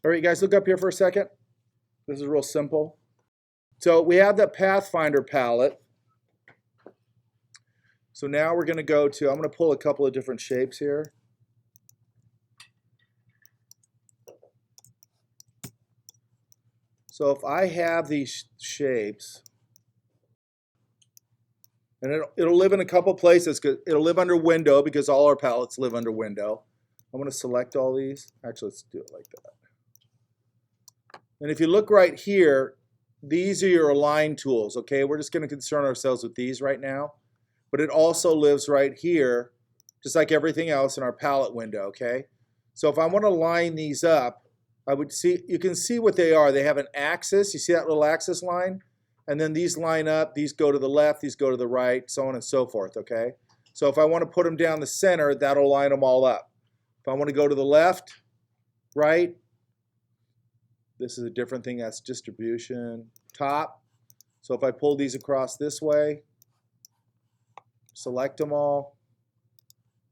All right, you guys, look up here for a second. This is real simple. So we have the Pathfinder palette. So now we're going to go to, I'm going to pull a couple of different shapes here. So if I have these shapes, and it'll live in a couple places. It'll live under window because all our palettes live under window. I'm going to select all these. Actually, let's do it like that. And if you look right here, these are your align tools, okay? We're just going to concern ourselves with these right now. But it also lives right here, just like everything else in our palette window, okay? So if I want to line these up, I would see, you can see what they are. They have an axis. You see that little axis line? And then these line up, these go to the left, these go to the right, so on and so forth, okay? So if I want to put them down the center, that'll line them all up. If I want to go to the left, right, this is a different thing, that's distribution, top. So if I pull these across this way, select them all,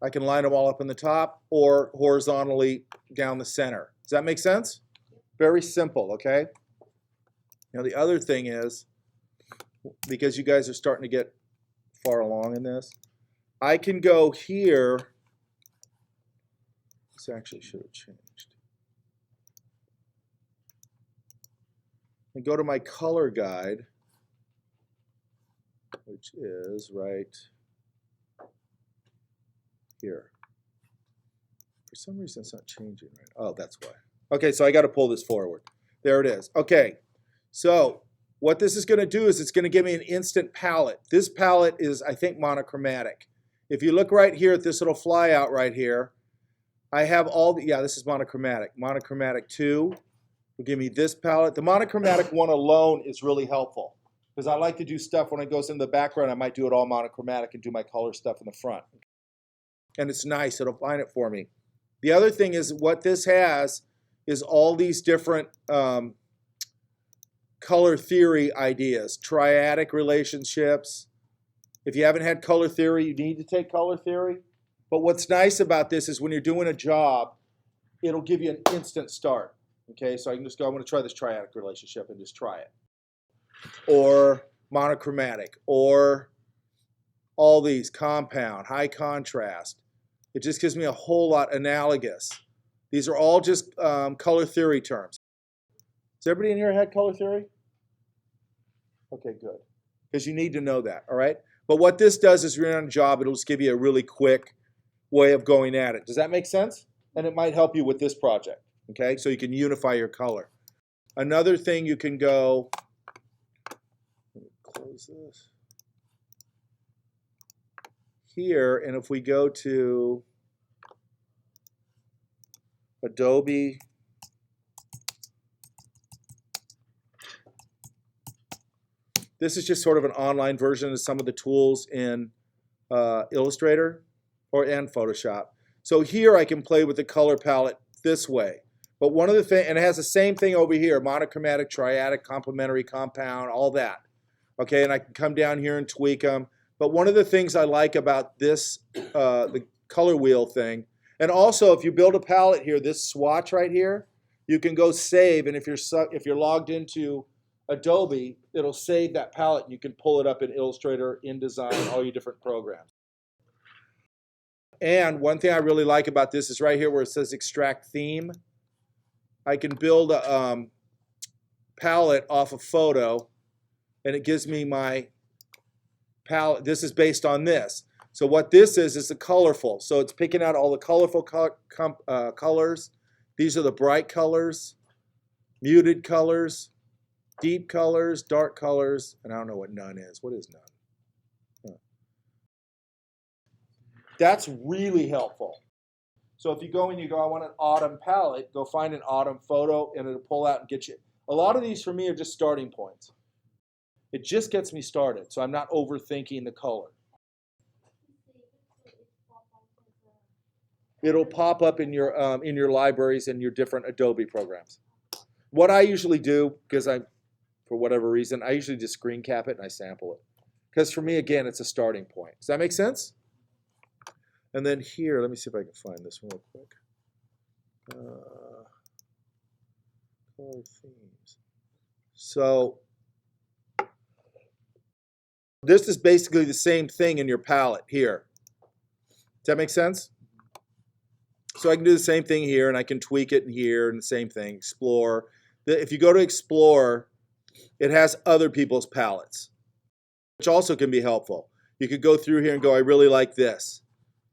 I can line them all up in the top or horizontally down the center. Does that make sense? Very simple, okay? Now the other thing is, because you guys are starting to get far along in this, I can go here. This actually should have changed. And go to my color guide, which is right here. For some reason it's not changing right. Oh, that's why. Okay, so I got to pull this forward. There it is. Okay, so what this is going to do is it's going to give me an instant palette. This palette is, I think, monochromatic. If you look right here at this little flyout right here, I have all the, yeah, this is monochromatic. Monochromatic 2 will give me this palette. The monochromatic one alone is really helpful because I like to do stuff when it goes into the background. I might do it all monochromatic and do my color stuff in the front. And it's nice. It'll find it for me. The other thing is what this has is all these different color theory ideas, triadic relationships. If you haven't had color theory, you need to take color theory. But what's nice about this is when you're doing a job, it'll give you an instant start. Okay, so I can just go, I'm going to try this triadic relationship and just try it. Or monochromatic, or all these, compound, high contrast. It just gives me a whole lot analogous. These are all just color theory terms. Has everybody in here had color theory? Okay, good. Because you need to know that, all right? But what this does is when you're on a job, it'll just give you a really quick way of going at it. Does that make sense? And it might help you with this project, okay? So you can unify your color. Another thing you can go, let me close this. Here, and if we go to Adobe, this is just sort of an online version of some of the tools in Illustrator and Photoshop. So here I can play with the color palette this way. But one of the things, and it has the same thing over here, monochromatic, triadic, complementary, compound, all that. Okay, and I can come down here and tweak them. But one of the things I like about this, the color wheel thing, and also if you build a palette here, this swatch right here, you can go save, and if you're logged into Adobe, it'll save that palette. You can pull it up in Illustrator, InDesign, all your different programs. And one thing I really like about this is right here where it says extract theme. I can build a palette off a photo, and it gives me my palette. This is based on this. So what this is the colorful. So it's picking out all the colorful colors. These are the bright colors, muted colors, deep colors, dark colors, and I don't know what none is. What is none? Huh. That's really helpful. So if you go and you go, I want an autumn palette, go find an autumn photo and it'll pull out and get you. A lot of these for me are just starting points. It just gets me started, so I'm not overthinking the color. It'll pop up in your libraries and your different Adobe programs. What I usually do, because for whatever reason, I usually just screen cap it and I sample it. Because for me, again, it's a starting point. Does that make sense? And then here, let me see if I can find this one real quick. color themes. So this is basically the same thing in your palette here. Does that make sense? So I can do the same thing here, and I can tweak it in here, and the same thing, explore. If you go to explore, it has other people's palettes, which also can be helpful. You could go through here and go, I really like this,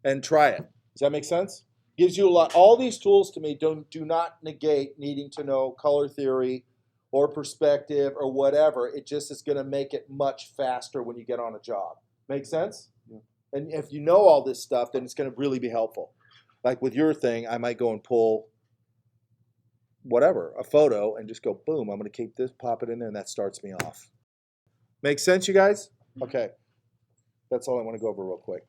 and try it. Does that make sense? Gives you a lot. All these tools to me do not negate needing to know color theory or perspective or whatever. It just is going to make it much faster when you get on a job. Make sense? Yeah. And if you know all this stuff, then it's going to really be helpful. Like with your thing, I might go and pull whatever, a photo, and just go, boom, I'm going to keep this, pop it in there, and that starts me off. Make sense, you guys? Okay. That's all I want to go over real quick.